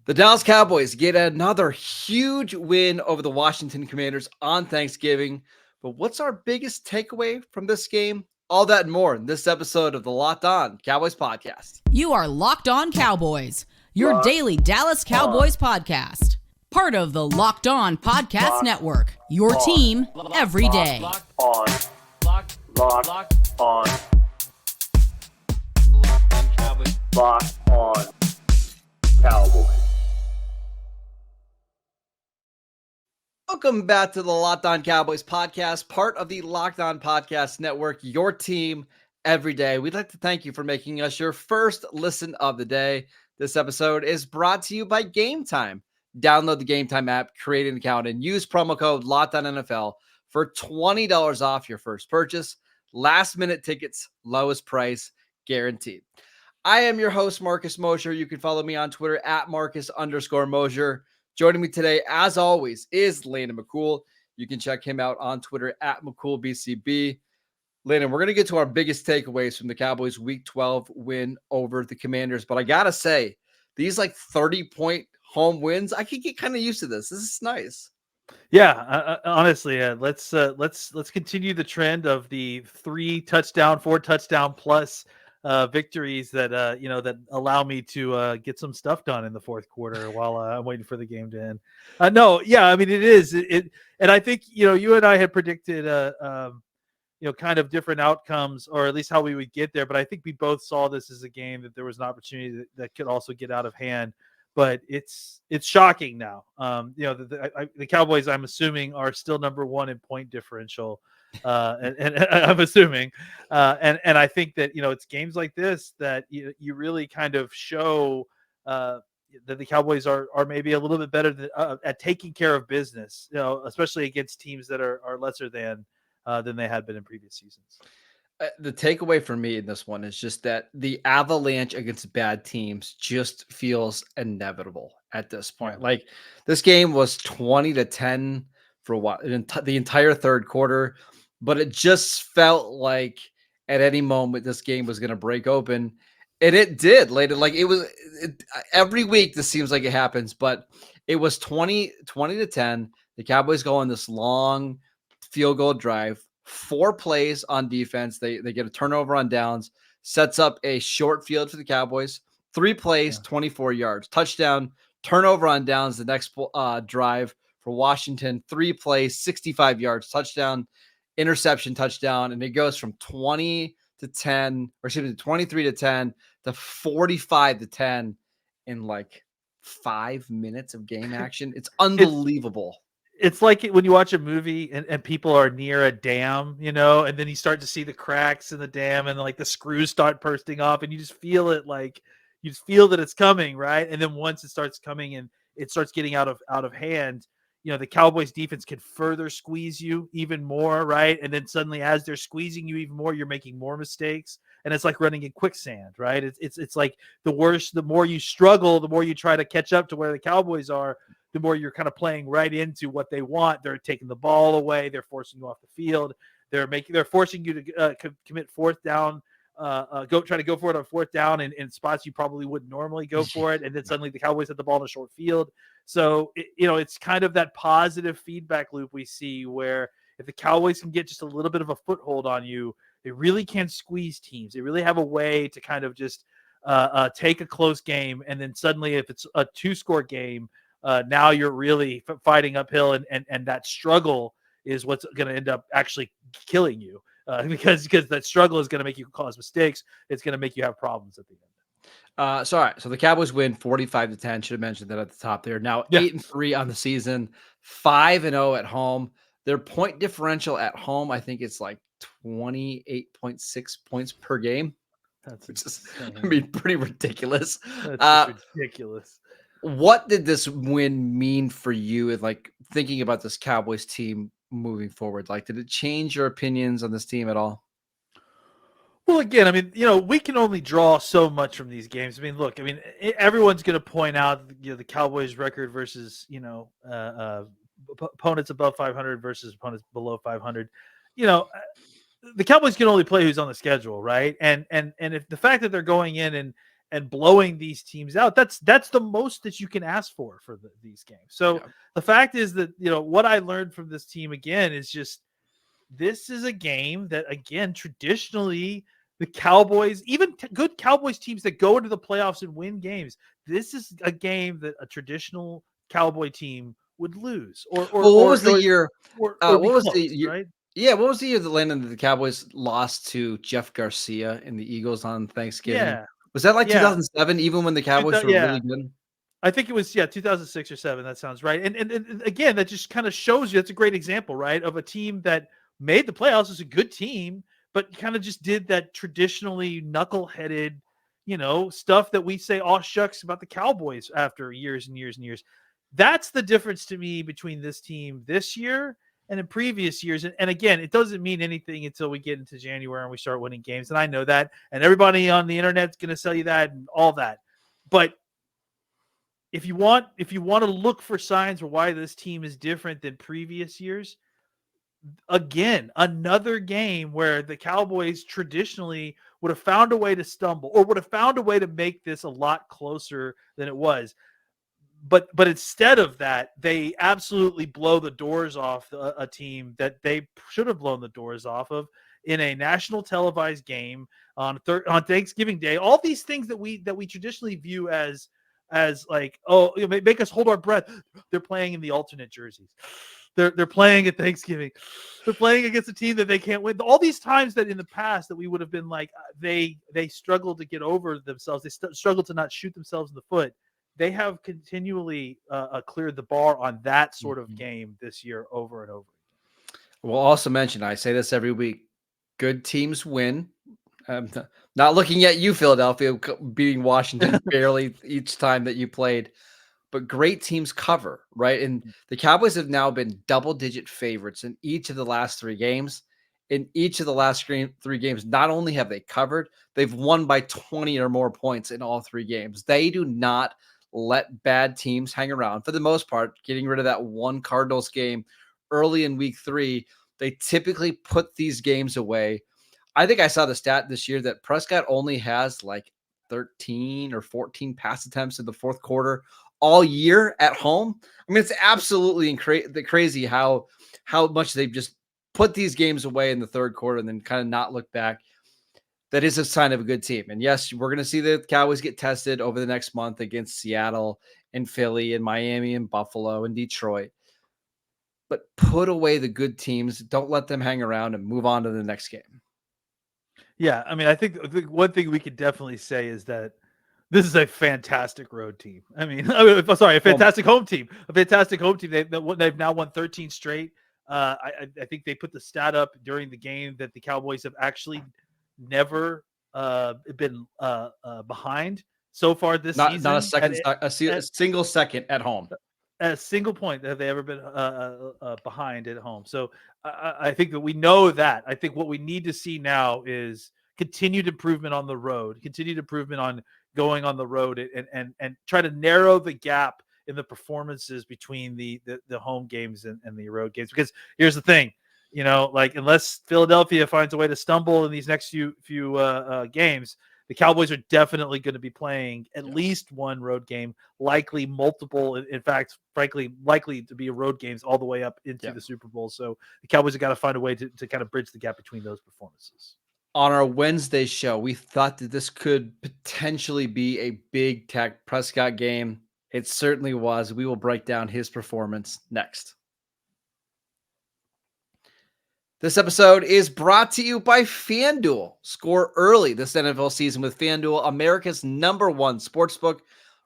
The Dallas Cowboys get another huge win over the Washington Commanders on Thanksgiving. But what's our biggest takeaway from this game? All that and more in this episode of the Locked On Cowboys Podcast. You are Locked On Cowboys, your daily Dallas Cowboys podcast. Part of the Locked On Podcast Network, your team every day. Locked On Cowboys. Locked On Cowboys. Welcome back to the Locked On Cowboys podcast, part of the Locked On Podcast Network, your team every day. We'd like to thank you for making us your first listen of the day. This episode is brought to you by Gametime. Download the Gametime app, create an account, and use promo code LOCKEDONNFL for $20 off your first purchase. Last minute tickets, lowest price guaranteed. I am your host, Marcus Mosher. You can follow me on Twitter at Marcus_Mosher. Joining me today, as always, is Landon McCool. You can check him out on Twitter at McCoolBCB. Landon, we're going to get to our biggest takeaways from the Cowboys' Week 12 win over the Commanders. But I got to say, these 30-point home wins, I could get kind of used to this. This is nice. Yeah, honestly, let's continue the trend of the 4 touchdown plus victories that that allow me to get some stuff done in the fourth quarter while I'm waiting for the game to end. It is and I think you and I had predicted kind of different outcomes, or at least how we would get there, but I think we both saw this as a game that there was an opportunity that could also get out of hand. But it's shocking now. The Cowboys, I'm assuming, are still number one in point differential. And I'm assuming, and I think that it's games like this that you really kind of show that the Cowboys are maybe a little bit better at taking care of business, especially against teams that are lesser than they had been in previous seasons. The takeaway for me in this one is just that the avalanche against bad teams just feels inevitable at this point. This game was 20-10 for the entire third quarter. But it just felt like at any moment this game was going to break open, and it did later. Every week this seems like it happens, but it was 20-10. The Cowboys go on this long field goal drive, 4 plays on defense. They get a turnover on downs, sets up a short field for the Cowboys. 3 plays, 24 yards, touchdown, turnover on downs. The next drive for Washington, 3 plays, 65 yards, touchdown, interception, touchdown, and it goes from 23-10 to 45-10 in 5 minutes of game action. It's unbelievable. It's like when you watch a movie and people are near a dam, and then you start to see the cracks in the dam and the screws start bursting off, and you just feel it, you just feel that it's coming, right? And then once it starts coming and it starts getting out of hand, the Cowboys defense can further squeeze you even more, right? And then suddenly, as they're squeezing you even more, you're making more mistakes, and it's like running in quicksand, right? It's like the worse. The more you struggle, the more you try to catch up to where the Cowboys are. The more you're kind of playing right into what they want. They're taking the ball away. They're forcing you off the field. They're forcing you to commit fourth down. Try to go for it on fourth down in spots you probably wouldn't normally go for it, and then suddenly the Cowboys had the ball in a short field. So it's kind of that positive feedback loop we see where if the Cowboys can get just a little bit of a foothold on you, they really can squeeze teams. They really have a way to kind of just take a close game, and then suddenly if it's a 2-score game, now you're really fighting uphill, and that struggle is what's going to end up actually killing you. Because that struggle is going to make you cause mistakes. It's going to make you have problems at the end. So the Cowboys win 45-10. Should have mentioned that at the top there. Now 8-3 on the season, 5-0 at home. Their point differential at home, I think it's 28.6 points per game. Which is, pretty ridiculous. That's ridiculous. What did this win mean for you? And thinking about this Cowboys team moving forward, did it change your opinions on this team at all? Well, again, we can only draw so much from these games. Look, everyone's going to point out, the Cowboys record versus, opponents above 500 versus opponents below 500. The Cowboys can only play who's on the schedule, right? And if the fact that they're going in and blowing these teams out. That's the most that you can ask for these games. So the fact is that, what I learned from this team again is just, this is a game that, again, traditionally the Cowboys, even good Cowboys teams that go into the playoffs and win games, this is a game that a traditional Cowboy team would lose. What was the year? What was the year? Right? Yeah, what was the year that landed the Cowboys lost to Jeff Garcia and the Eagles on Thanksgiving? Yeah. Was that like 2007, even when the Cowboys were really good? I think it was 2006 or 7. That sounds right. And again, that just kind of shows you, that's a great example, right, of a team that made the playoffs as a good team, but kind of just did that traditionally knuckleheaded, stuff that we say, oh shucks, about the Cowboys after years and years and years. That's the difference to me between this team this year and in previous years. And again, it doesn't mean anything until we get into January and we start winning games. And I know that, and everybody on the internet's going to sell you that and all that. But if you want to look for signs for why this team is different than previous years, again, another game where the Cowboys traditionally would have found a way to stumble, or would have found a way to make this a lot closer than it was. But instead of that, they absolutely blow the doors off a team that they should have blown the doors off of in a national televised game on Thanksgiving Day. All these things that we traditionally view as like, make us hold our breath. They're playing in the alternate jerseys. They're playing at Thanksgiving. They're playing against a team that they can't win. All these times that in the past that we would have been like, they struggled to get over themselves. They struggled to not shoot themselves in the foot. They have continually cleared the bar on that sort of game this year over and over. We'll also mention, I say this every week, good teams win. Not looking at you, Philadelphia, beating Washington barely each time that you played, but great teams cover, right? And the Cowboys have now been double-digit favorites in each of the last 3 games. In each of the last 3 games, not only have they covered, they've won by 20 or more points in all 3 games. They do not let bad teams hang around for the most part. Getting rid of that one Cardinals game early in week 3, they typically put these games away. I think I saw the stat this year that Prescott only has like 13 or 14 pass attempts in the fourth quarter all year at home. I mean, it's absolutely crazy how much they've just put these games away in the third quarter and then kind of not look back. That is a sign of a good team. And yes, we're going to see the Cowboys get tested over the next month against Seattle and Philly and Miami and Buffalo and Detroit. But put away the good teams. Don't let them hang around and move on to the next game. Yeah, I mean, I think the one thing we could definitely say is that this is a fantastic road team. A fantastic home team. A fantastic home team. They've now won 13 straight. I think they put the stat up during the game that the Cowboys have actually never been behind so far this season. Not a single second at home. A single point have they ever been behind at home. So I think that we know that. I think what we need to see now is continued improvement on the road, continued improvement on going on the road, and try to narrow the gap in the performances between the home games and the road games. Because here's the thing, unless Philadelphia finds a way to stumble in these next few games, the Cowboys are definitely going to be playing at least one road game, likely multiple. In fact, frankly, likely to be road games all the way up into the Super Bowl. So the Cowboys have got to find a way to kind of bridge the gap between those performances. On our Wednesday show, we thought that this could potentially be a big Dak Prescott game. It certainly was. We will break down his performance next. This episode is brought to you by FanDuel. Score early this NFL season with FanDuel, America's number one sportsbook.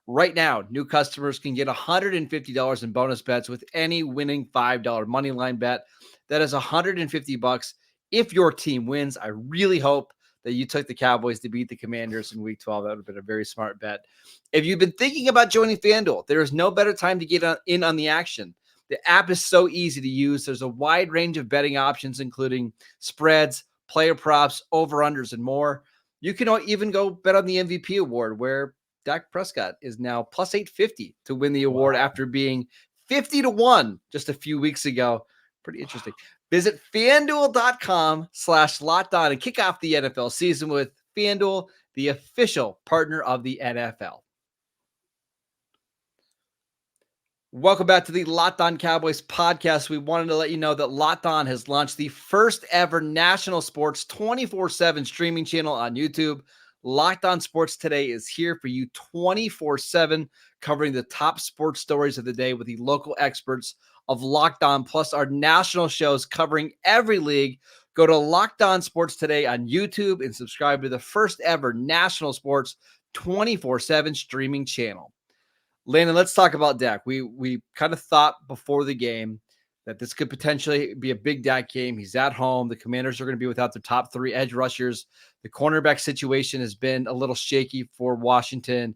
Right now, new customers can get $150 in bonus bets with any winning $5 moneyline bet. That is $150 if your team wins. I really hope that you took the Cowboys to beat the Commanders in Week 12. That would have been a very smart bet. If you've been thinking about joining FanDuel, there is no better time to get in on the action. The app is so easy to use. There's a wide range of betting options, including spreads, player props, over-unders, and more. You can even go bet on the MVP award, where Dak Prescott is now plus 850 to win the award after being 50-1 just a few weeks ago. Pretty interesting. Visit FanDuel.com/LockedOn and kick off the NFL season with FanDuel, the official partner of the NFL. Welcome back to the Locked On Cowboys podcast. We wanted to let you know that Locked On has launched the first ever national sports 24/7 streaming channel on YouTube. Locked On Sports Today is here for you 24/7, covering the top sports stories of the day with the local experts of Locked On, plus our national shows covering every league. Go to Locked On Sports Today on YouTube and subscribe to the first ever national sports 24/7 streaming channel. Landon, let's talk about Dak. We kind of thought before the game that this could potentially be a big Dak game. He's at home. The Commanders are going to be without their top 3 edge rushers. The cornerback situation has been a little shaky for Washington,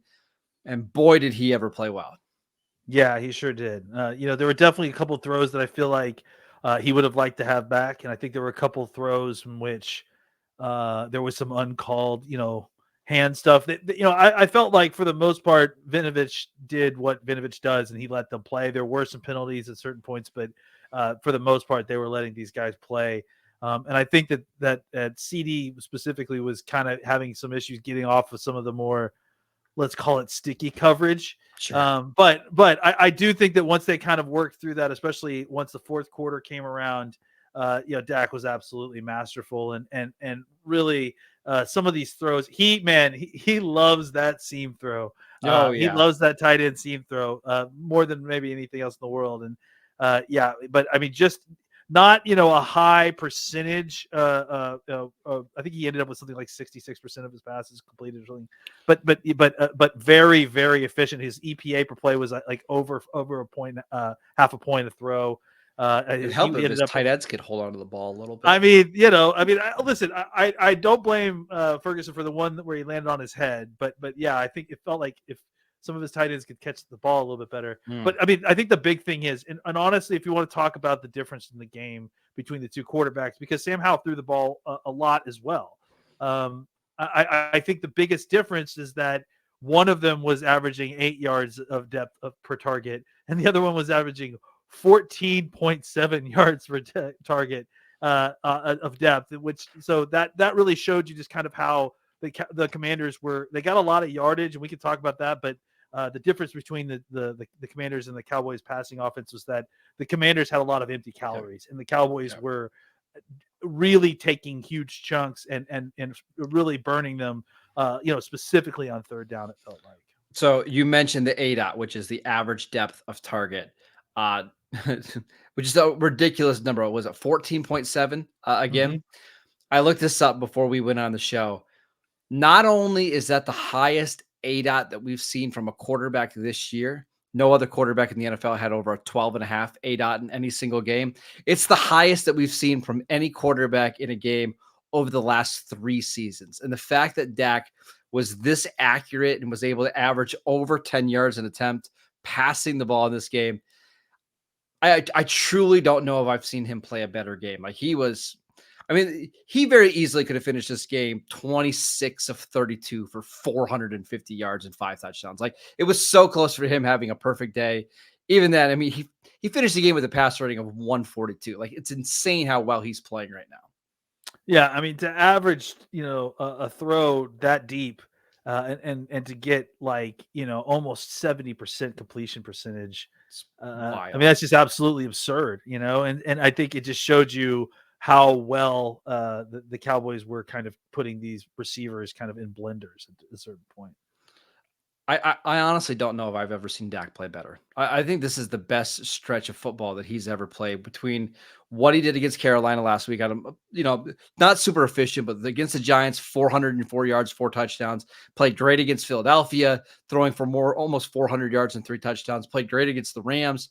and boy, did he ever play well. Yeah, he sure did. There were definitely a couple throws that I feel like he would have liked to have back, and I think there were a couple throws in which there was some uncalled, hand stuff that I felt like for the most part Vinovich did what Vinovich does and he let them play. There were some penalties at certain points, but for the most part they were letting these guys play, and I think that CD specifically was kind of having some issues getting off of some of the more, let's call it, sticky coverage. Sure. But I do think that once they kind of worked through that, especially once the fourth quarter came around, Dak was absolutely masterful and really some of these throws. He loves that seam throw. He loves that tight end seam throw more than maybe anything else in the world. And but I mean, just not a high percentage. I think he ended up with something like 66% of his passes completed or something. But very, very efficient. His EPA per play was like over a point, half a point a throw. It helped if his tight ends could hold on to the ball a little bit. Listen, I don't blame Ferguson for the one where he landed on his head, but yeah, I think it felt like if some of his tight ends could catch the ball a little bit better. But I mean, I think the big thing is, and honestly, if you want to talk about the difference in the game between the two quarterbacks, because Sam Howell threw the ball a lot as well. I think the biggest difference is that one of them was averaging 8 yards of depth per target, and the other one was averaging 14.7 yards per target of depth, so that really showed you just kind of how the Commanders they got a lot of yardage, and we could talk about that, but the difference between the Commanders and the Cowboys passing offense was that the Commanders had a lot of empty calories, and the Cowboys were really taking huge chunks and really burning them, specifically on third down, it felt like. So you mentioned the ADOT, which is the average depth of target, which is a ridiculous number. Was it 14.7 again? Mm-hmm. I looked this up before we went on the show. Not only is that the highest ADOT that we've seen from a quarterback this year, no other quarterback in the NFL had over a 12.5 ADOT in any single game. It's the highest that we've seen from any quarterback in a game over the last 3 seasons. And the fact that Dak was this accurate and was able to average over 10 yards an attempt passing the ball in this game, I truly don't know if I've seen him play a better game. Like he very easily could have finished this game 26 of 32 for 450 yards and 5 touchdowns. Like it was so close for him having a perfect day. Even then, I mean, he finished the game with a pass rating of 142. Like it's insane how well he's playing right now. Yeah, I mean, to average, a throw that deep, and to get almost 70% completion percentage. I mean, that's just absolutely absurd, and I think it just showed you how well the Cowboys were kind of putting these receivers kind of in blenders at a certain point. I honestly don't know if I've ever seen Dak play better. I think this is the best stretch of football that he's ever played, between what he did against Carolina last week. Not super efficient, but against the Giants, 404 yards, 4 touchdowns. Played great against Philadelphia, throwing for almost 400 yards and 3 touchdowns. Played great against the Rams.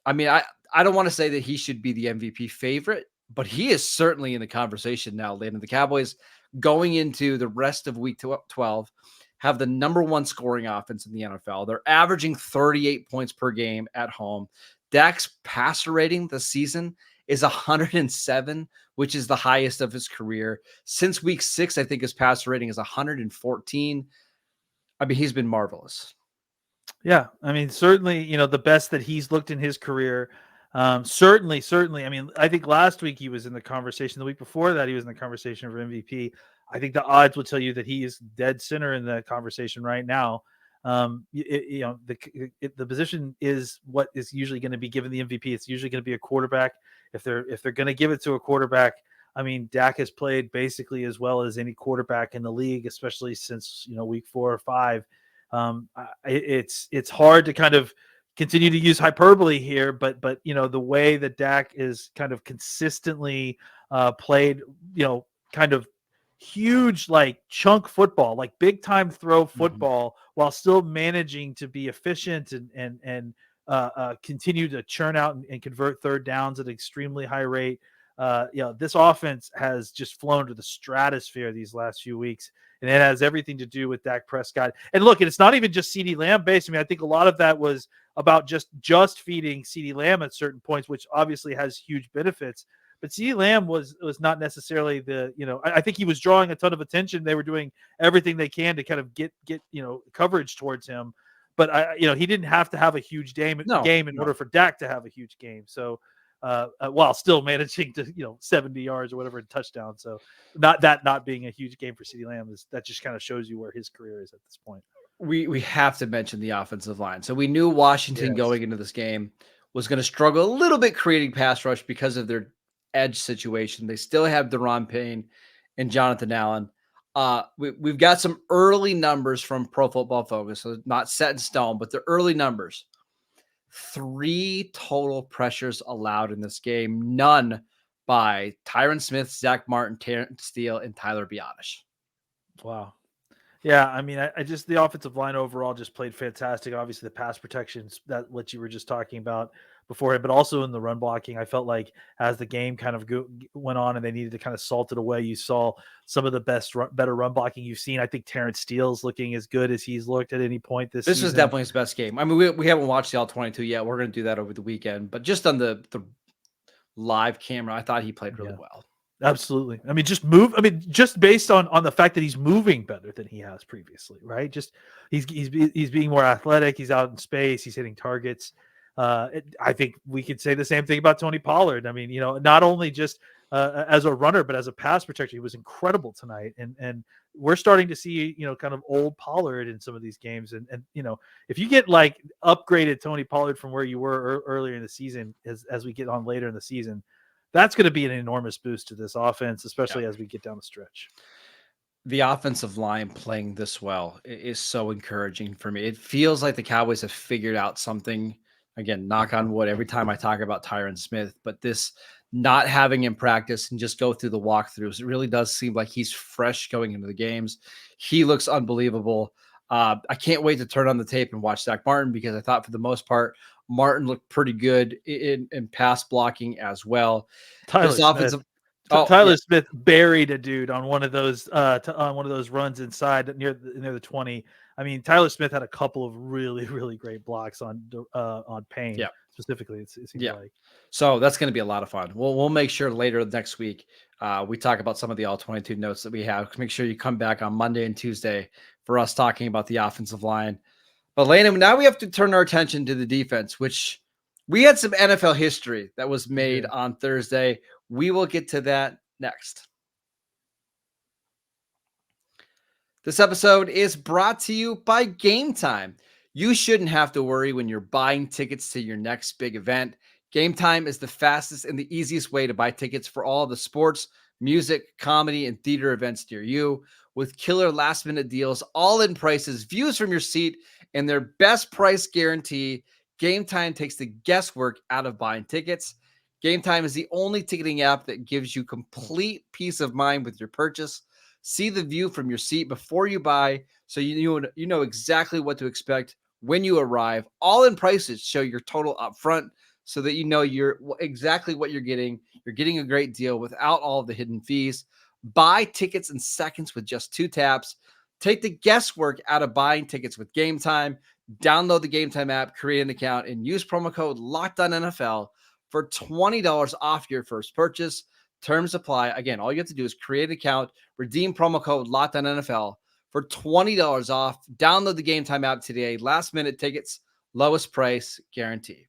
I mean, I don't want to say that he should be the MVP favorite, but he is certainly in the conversation now. Landon, the Cowboys going into the rest of week 12 have the number 1 scoring offense in the NFL. They're averaging 38 points per game at home. Dak's passer rating this season is 107, which is the highest of his career. Since week 6, I think his passer rating is 114. I mean, he's been marvelous. Yeah, I mean, certainly, the best that he's looked in his career. Certainly. I mean, I think last week he was in the conversation. The week before that, he was in the conversation for MVP. I think the odds will tell you that he is dead center in the conversation right now. The position is what is usually going to be given the MVP. It's usually going to be a quarterback. If they're going to give it to a quarterback, I mean, Dak has played basically as well as any quarterback in the league, especially since week 4 or 5. It's hard to kind of continue to use hyperbole here, but the way that Dak is kind of consistently played, kind of huge like chunk football, like big time throw football, while still managing to be efficient and continue to churn out and convert third downs at an extremely high rate. This offense has just flown to the stratosphere these last few weeks, and it has everything to do with Dak Prescott. And look, it's not even just CeeDee Lamb based. I mean, I think a lot of that was about just feeding CeeDee Lamb at certain points, which obviously has huge benefits. But CeeDee Lamb was not necessarily I think he was drawing a ton of attention. They were doing everything they can to kind of get coverage towards him. But he didn't have to have a huge game in order for Dak to have a huge game. So while still managing to 70 yards or whatever, touchdown. So not being a huge game for CeeDee Lamb that just kind of shows you where his career is at this point. We have to mention the offensive line. So we knew Washington going into this game was going to struggle a little bit creating pass rush because of their edge situation. They still have Daron Payne and Jonathan Allen. We've got some early numbers from Pro Football Focus, so not set in stone, but the early numbers. 3 total pressures allowed in this game, none by Tyron Smith, Zach Martin, Terrence Steele, and Tyler Biadasz. Wow. Yeah, I mean, I just the offensive line overall just played fantastic. Obviously, the pass protections, that what you were just talking about beforehand, but also in the run blocking. I felt like as the game kind of went on and they needed to kind of salt it away, you saw some of the better run blocking you've seen. I think Terrence Steele's looking as good as he's looked at any point this season. Was definitely his best game. I mean, we haven't watched the All-22 yet. We're going to do that over the weekend. But just on the live camera, I thought he played really well. Absolutely. I mean, just based on the fact that he's moving better than he has previously, right? Just he's being more athletic. He's out in space. He's hitting targets. I think we could say the same thing about Tony Pollard. I mean, not only just as a runner, but as a pass protector, he was incredible tonight. And we're starting to see, kind of old Pollard in some of these games. And if you get like upgraded Tony Pollard from where you were earlier in the season, as we get on later in the season, that's going to be an enormous boost to this offense, especially as we get down the stretch. The offensive line playing this well is so encouraging for me. It feels like the Cowboys have figured out something. Again, knock on wood every time I talk about Tyron Smith, but this not having him practice and just go through the walkthroughs, it really does seem like he's fresh going into the games. He looks unbelievable. I can't wait to turn on the tape and watch Zach Martin, because I thought for the most part, Martin looked pretty good in pass blocking as well. Tyler Smith buried a dude on one of those runs inside near the 20. I mean, Tyler Smith had a couple of really, really great blocks on Payne. Yeah. Specifically, it seems like. So that's going to be a lot of fun. We'll make sure later next week we talk about some of the All-22 notes that we have. Make sure you come back on Monday and Tuesday for us talking about the offensive line. But Landon, now we have to turn our attention to the defense, which we had some NFL history that was made on Thursday. We will get to that next. This episode is brought to you by Gametime. You shouldn't have to worry when you're buying tickets to your next big event. Gametime is the fastest and the easiest way to buy tickets for all the sports, music, comedy, and theater events near you. With killer last-minute deals, all-in prices, views from your seat, and their best price guarantee, Gametime takes the guesswork out of buying tickets. Gametime is the only ticketing app that gives you complete peace of mind with your purchase. See the view from your seat before you buy, so you know exactly what to expect when you arrive. All-in prices show your total up front, so that you know you're exactly what you're getting. You're getting a great deal without all of the hidden fees. Buy tickets in seconds with just 2 taps. Take the guesswork out of buying tickets with Gametime. Download the Gametime app, create an account, and use promo code LOCKEDONNFL for $20 off your first purchase. Terms apply. Again, all you have to do is create an account, redeem promo code LOCKEDONNFL for $20 off. Download the Gametime app today. Last minute tickets, lowest price guarantee.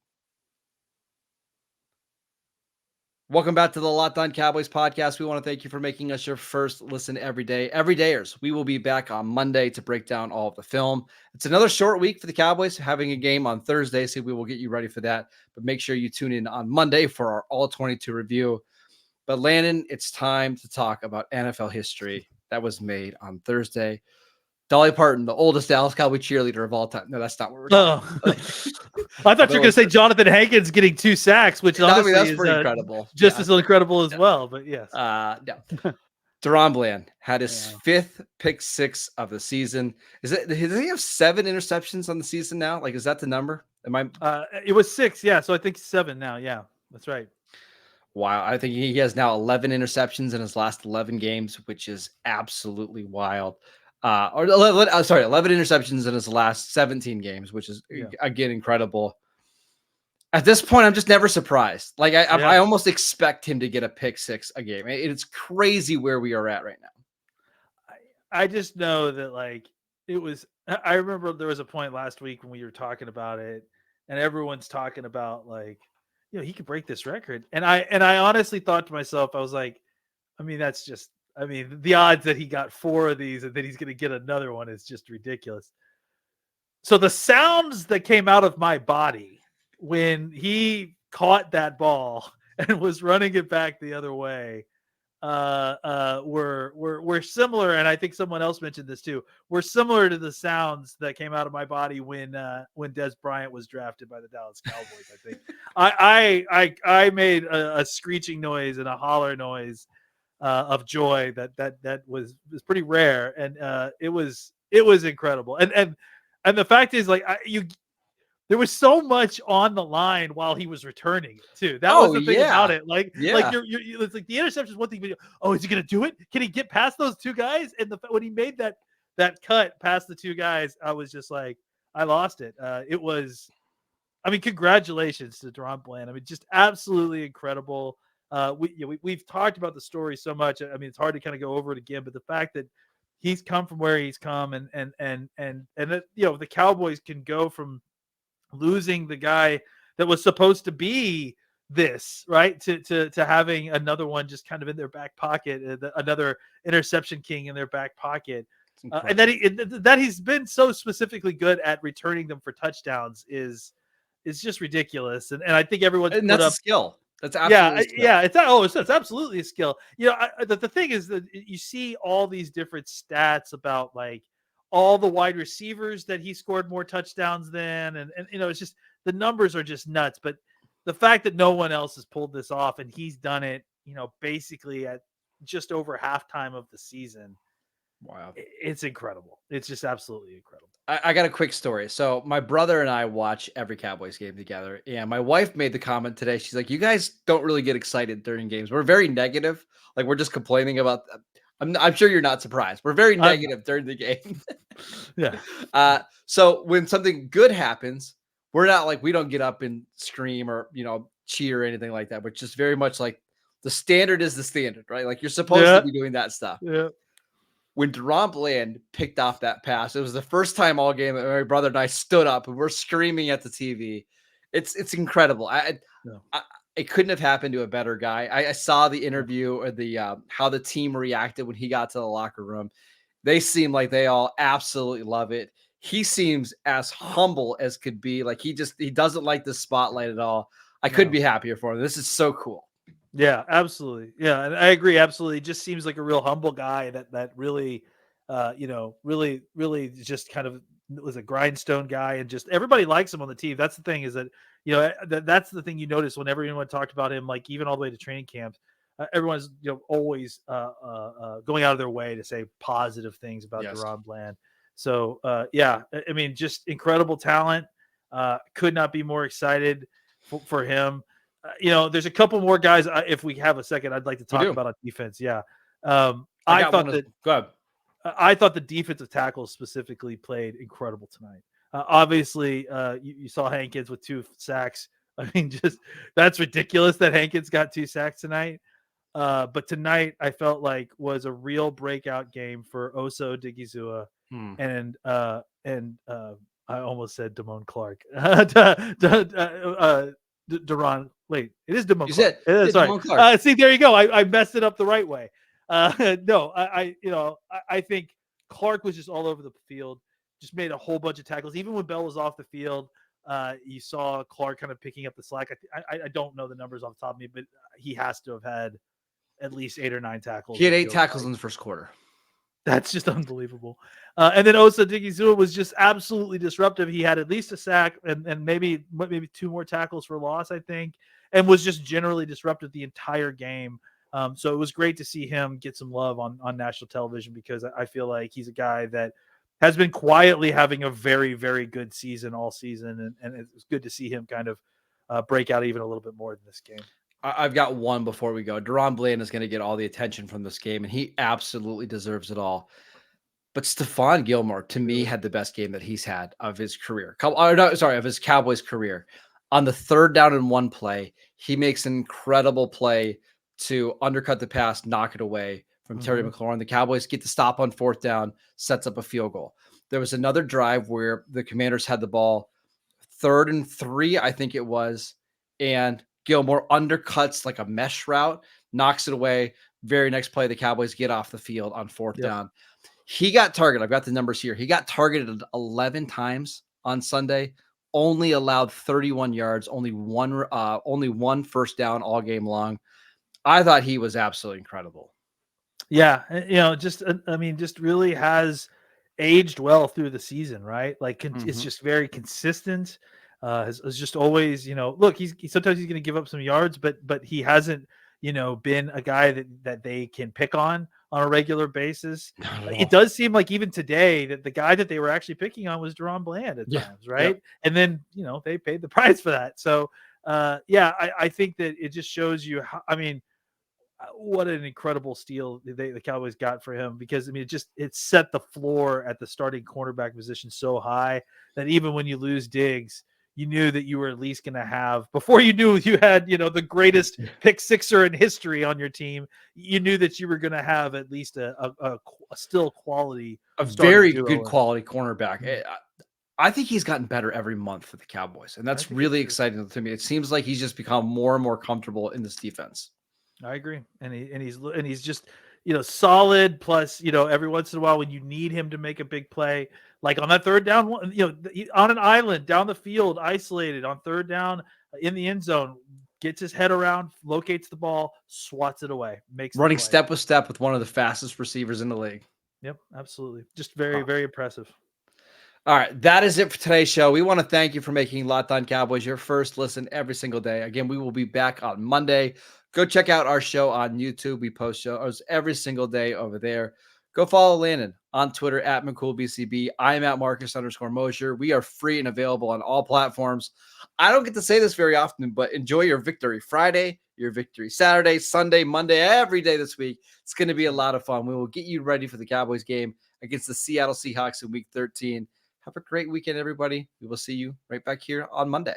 Welcome back to the Locked On Cowboys podcast. We want to thank you for making us your first listen every day. Everydayers, we will be back on Monday to break down all of the film. It's another short week for the Cowboys, having a game on Thursday, so we will get you ready for that. But make sure you tune in on Monday for our All-22 review. But Landon, it's time to talk about NFL history that was made on Thursday. Dolly Parton, the oldest Dallas Cowboy cheerleader of all time. No, that's not what we're talking about. I thought you were going to say Jonathan Hankins getting 2 sacks, which honestly that's is pretty incredible. Just as incredible as well. But yes. No. Daron Bland had his 5th pick 6 of the season. Does he have 7 interceptions on the season now? Like, is that the number? It was 6. Yeah. So I think 7 now. Yeah, that's right. Wow. I think he has now 11 interceptions in his last 11 games, which is absolutely wild. 11 interceptions in his last 17 games, which is again incredible. At this point, I'm just never surprised. Like I almost expect him to get a pick 6 a game. It's crazy where we are at right now. I just know that I remember there was a point last week when we were talking about it, and everyone's talking about he could break this record. And I honestly thought to myself, I was like, the odds that he got 4 of these and then he's going to get another one is just ridiculous. So the sounds that came out of my body when he caught that ball and was running it back the other way were similar. And I think someone else mentioned this too. Were similar to the sounds that came out of my body when Des Bryant was drafted by the Dallas Cowboys. I think I made a screeching noise and a holler noise of joy that was pretty rare, and it was incredible. And the fact is, there was so much on the line while he was returning it too. That was the thing about it. It's like the interception is one thing, but is he going to do it? Can he get past those 2 guys? And when he made that cut past the 2 guys, I was just like, I lost it. It was, congratulations to Daron Bland. Just absolutely incredible. We've talked about the story so much. It's hard to kind of go over it again, but the fact that he's come from where he's come and that, the Cowboys can go from losing the guy that was supposed to be this, right, to having another one just kind of in their back pocket, another interception king in their back pocket, and that he's been so specifically good at returning them for touchdowns is just ridiculous. And I think everyone's put up a skill. That's absolutely it's absolutely a skill. The thing is that you see all these different stats about all the wide receivers that he scored more touchdowns than, and it's just the numbers are just nuts. But the fact that no one else has pulled this off and he's done it, basically at just over halftime of the season. Wow. It's incredible. It's just absolutely incredible. I got a quick story. So my brother and I watch every Cowboys game together. And my wife made the comment today. She's like, you guys don't really get excited during games. We're very negative. Like, we're just complaining about I'm sure you're not surprised. We're very negative during the game. Yeah. So when something good happens, we're not we don't get up and scream or, cheer or anything like that. But just very much like the standard is the standard, right? Like, you're supposed to be doing that stuff. Yeah. When Daron Bland picked off that pass, it was the first time all game that my brother and I stood up and we're screaming at the TV. It's incredible. It couldn't have happened to a better guy. I saw the interview or the how the team reacted when he got to the locker room. They seem like they all absolutely love it. He seems as humble as could be. Like, he doesn't like the spotlight at all. I couldn't be happier for him. This is so cool. Yeah, absolutely. Yeah, and I agree. Absolutely. He just seems like a real humble guy that really, really just kind of was a grindstone guy, and just everybody likes him on the team. That's the thing, is that, that's the thing you notice whenever anyone talked about him, like even all the way to training camps, everyone's, always going out of their way to say positive things about Daron Bland. So, just incredible talent. Could not be more excited for him. There's a couple more guys. If we have a second, I'd like to talk about on defense. Yeah. I thought the defensive tackles specifically played incredible tonight. Obviously, you saw Hankins with 2 sacks. Just that's ridiculous that Hankins got 2 sacks tonight. But tonight I felt like was a real breakout game for Oso Odigizua and I almost said Damone Clark. Daron. Wait, it is Damone You Clark. said Sorry. Damone Clark. See, there you go. I messed it up the right way. No, I think Clark was just all over the field, just made a whole bunch of tackles. Even when Bell was off the field, you saw Clark kind of picking up the slack. I don't know the numbers off the top of me, but he has to have had at least 8 or 9 tackles. He had 8 tackles in the first quarter. That's just unbelievable. And then Osa Digizua was just absolutely disruptive. He had at least a sack and maybe 2 more tackles for loss, I think, and was just generally disruptive the entire game. So it was great to see him get some love on national television, because I feel like he's a guy that has been quietly having a very, very good season all season. And it's good to see him kind of break out even a little bit more in this game. I've got one before we go. Daron Bland is going to get all the attention from this game, and he absolutely deserves it all. But Stephon Gilmore, to me, had the best game that he's had of his career. Of his Cowboys career. On the 3rd down and 1 play, he makes an incredible play to undercut the pass, knock it away from Terry McLaurin. The Cowboys get the stop on 4th down, sets up a field goal. There was another drive where the Commanders had the ball, 3rd and 3, I think it was, and Gilmore undercuts like a mesh route, knocks it away. Very next play, the Cowboys get off the field on 4th down. He got targeted. I've got the numbers here. He got targeted 11 times on Sunday, only allowed 31 yards, only one first down all game long. I thought he was absolutely incredible. Yeah. Just really has aged well through the season, right? Like it's just very consistent. Has just always, look, he's sometimes he's going to give up some yards, but he hasn't, been a guy that they can pick on a regular basis. It does seem like even today that the guy that they were actually picking on was Daron Bland at times, right? Yeah. And then, they paid the price for that. So, I think that it just shows you how, what an incredible steal the Cowboys got for him, because it set the floor at the starting cornerback position so high that even when you lose Diggs, you knew that you were at least going to have, before you knew you had, the greatest pick sixer in history on your team, you knew that you were going to have at least a still quality, a very good quality cornerback. I think he's gotten better every month for the Cowboys, and that's really exciting to me. It seems like he's just become more and more comfortable in this defense. I agree. And he's just, solid. Plus, every once in a while when you need him to make a big play, like on that 3rd down, on an island down the field, isolated on 3rd down in the end zone, gets his head around, locates the ball, swats it away, makes running step with step with one of the fastest receivers in the league. Yep, absolutely. Just very, very impressive. All right, that is it for today's show. We want to thank you for making Locked On Cowboys your first listen every single day. Again, we will be back on Monday. Go check out our show on YouTube. We post shows every single day over there. Go follow Landon on Twitter at McCoolBCB. I am at Marcus_Mosher. We are free and available on all platforms. I don't get to say this very often, but enjoy your Victory Friday, your Victory Saturday, Sunday, Monday, every day this week. It's going to be a lot of fun. We will get you ready for the Cowboys game against the Seattle Seahawks in Week 13. Have a great weekend, everybody. We will see you right back here on Monday.